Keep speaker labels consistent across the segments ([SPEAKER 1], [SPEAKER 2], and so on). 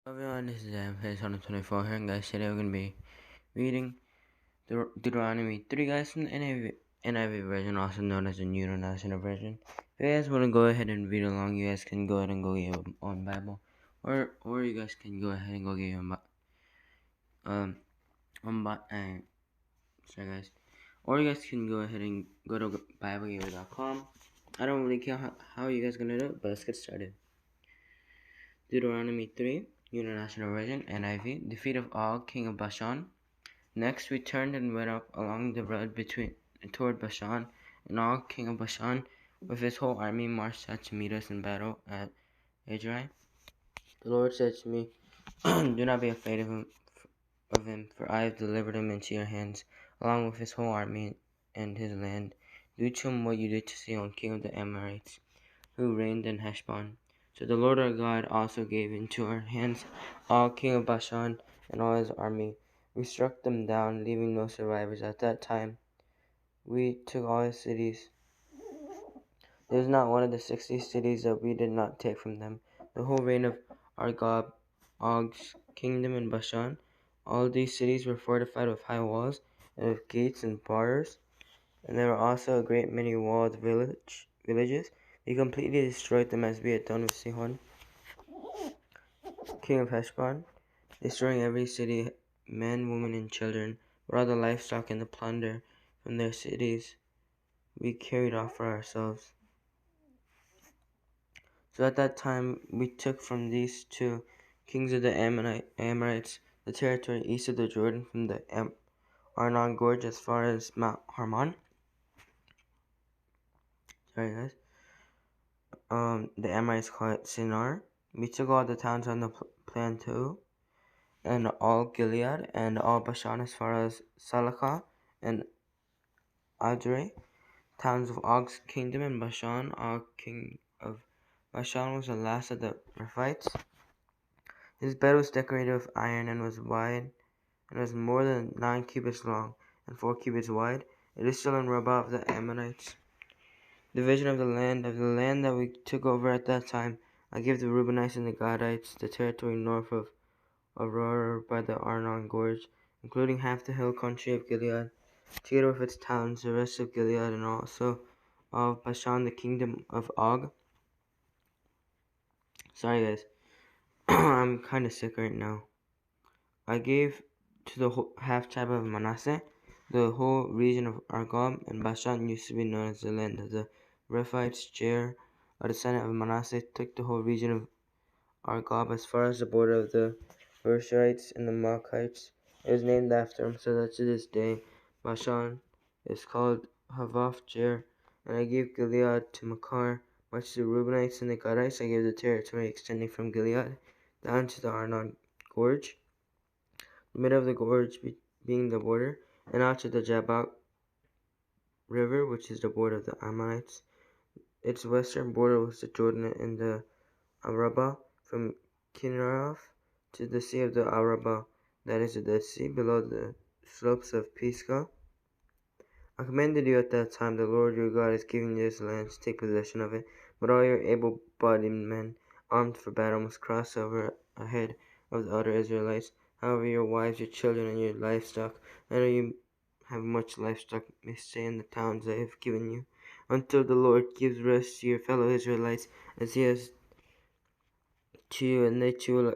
[SPEAKER 1] Everyone, this is page 124 here, and guys, today we're going to be reading Deuteronomy 3, guys, from the NIV version, also known as the New International Version. If you guys want to go ahead and read along, you guys can go ahead and go get your own Bible, or you guys can go ahead and go get your sorry guys, or you guys can go ahead and go to BibleGamer.com. I don't really care how you guys gonna do it, but let's get started. Deuteronomy 3, International Version, NIV, defeat of Og, king of Bashan. Next we turned and went up along the road toward Bashan, and Og, king of Bashan, with his whole army marched out to meet us in battle at Edrei. The Lord said to me, do not be afraid of him, for I have delivered him into your hands, along with his whole army and his land. Do to him what you did to Sihon, king of the Amorites, who reigned in Heshbon. So the Lord our God also gave into our hands Og, king of Bashan, and all his army. We struck them down, leaving no survivors. At that time, we took all his cities. There is not one of the 60 cities that we did not take from them. The whole reign of our God, Og's kingdom in Bashan, all these cities were fortified with high walls, and with gates and bars, and there were also a great many walled villages. We completely destroyed them as we had done with Sihon, king of Heshbon, destroying every city, men, women, and children, but all the livestock and the plunder from their cities we carried off for ourselves. So at that time we took from these two kings of the Amorites the territory east of the Jordan, from the Arnon Gorge as far as Mount Hermon. Sorry guys. The Amorites call it Shinar. We took all the towns on the plateau, and all Gilead, and all Bashan as far as Salakah and Adrei, towns of Og's kingdom in Bashan. Og, king of Bashan, was the last of the Rephites. His bed was decorated with iron and was wide, and was more than 9 cubits long and 4 cubits wide. It is still in Rabbah of the Ammonites. Division of the land that we took over at that time, I gave the Reubenites and the Gadites the territory north of Aurora by the Arnon Gorge, including half the hill country of Gilead, together with its towns, the rest of Gilead, and also of Bashan, the kingdom of Og. Sorry guys, I'm kind of sick right now. I gave to the half tribe of Manasseh the whole region of Argob, and Bashan used to be known as the land of the Rephites. Jair, a descendant of Manasseh, took the whole region of Argob as far as the border of the Bersherites and the Maachites. It was named after him, so that to this day Bashan is called Havoth Jair. And I gave Gilead to Machar, much to the Reubenites and the Gadites. I gave the territory extending from Gilead down to the Arnon Gorge, the middle of the gorge being the border, and out to the Jabbok River, which is the border of the Ammonites. Its western border was the Jordan and the Arabah, from Kinneroth to the sea of the Arabah, that is the Dead Sea, below the slopes of Pisgah. I commanded you at that time, the Lord your God is giving you this land to take possession of it, but all your able-bodied men, armed for battle, must cross over ahead of the other Israelites. However, your wives, your children, and your livestock, I know you have much livestock, may stay in the towns I have given you, until the Lord gives rest to your fellow Israelites, as he has to you, and they too will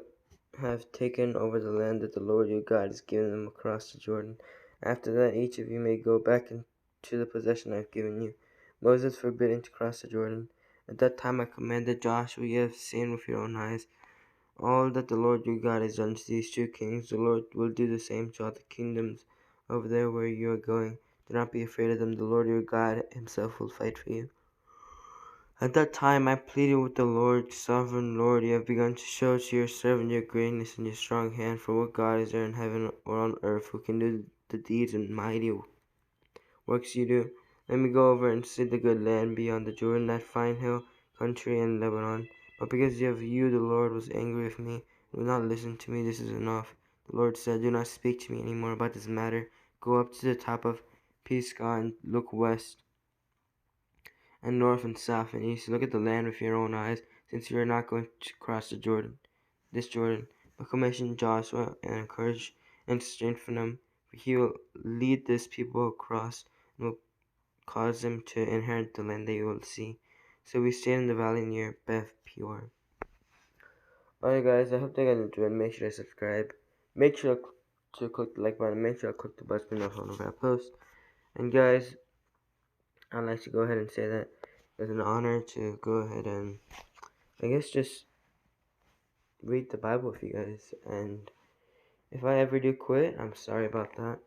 [SPEAKER 1] have taken over the land that the Lord your God has given them across the Jordan. After that, each of you may go back into the possession I have given you. Moses forbidden to cross the Jordan. At that time I commanded Joshua, you have seen with your own eyes all that the Lord your God has done to these two kings. The Lord will do the same to all the kingdoms over there where you are going. Do not be afraid of them. The Lord your God himself will fight for you. At that time I pleaded with the Lord, sovereign Lord, you have begun to show to your servant your greatness and your strong hand. For what God is there in heaven or on earth who can do the deeds and mighty works you do? Let me go over and see the good land beyond the Jordan, that fine hill country in Lebanon. But because of you, the Lord was angry with me and would not listen to me. This is enough. The Lord said, do not speak to me anymore about this matter. Go up to the top of Pisgah and look west and north and south and east. Look at the land with your own eyes, since you are not going to cross the Jordan, this Jordan. commission Joshua and encourage and strengthen them. He will lead this people across and will cause them to inherit the land they will see. So we stayed in the valley near Beth Peor. Alright guys, I hope you guys enjoyed. Make sure to subscribe. Make sure to click the like button. Make sure to click the bell to notify whenever I post. And guys, I'd like to go ahead and say that it's an honor to go ahead and I guess just read the Bible with you guys. And if I ever do quit, I'm sorry about that.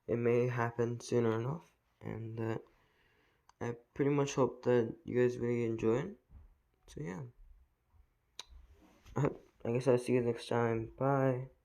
[SPEAKER 1] It may happen sooner enough. And I pretty much hope that you guys really enjoy it. So yeah. I guess I'll see you next time. Bye.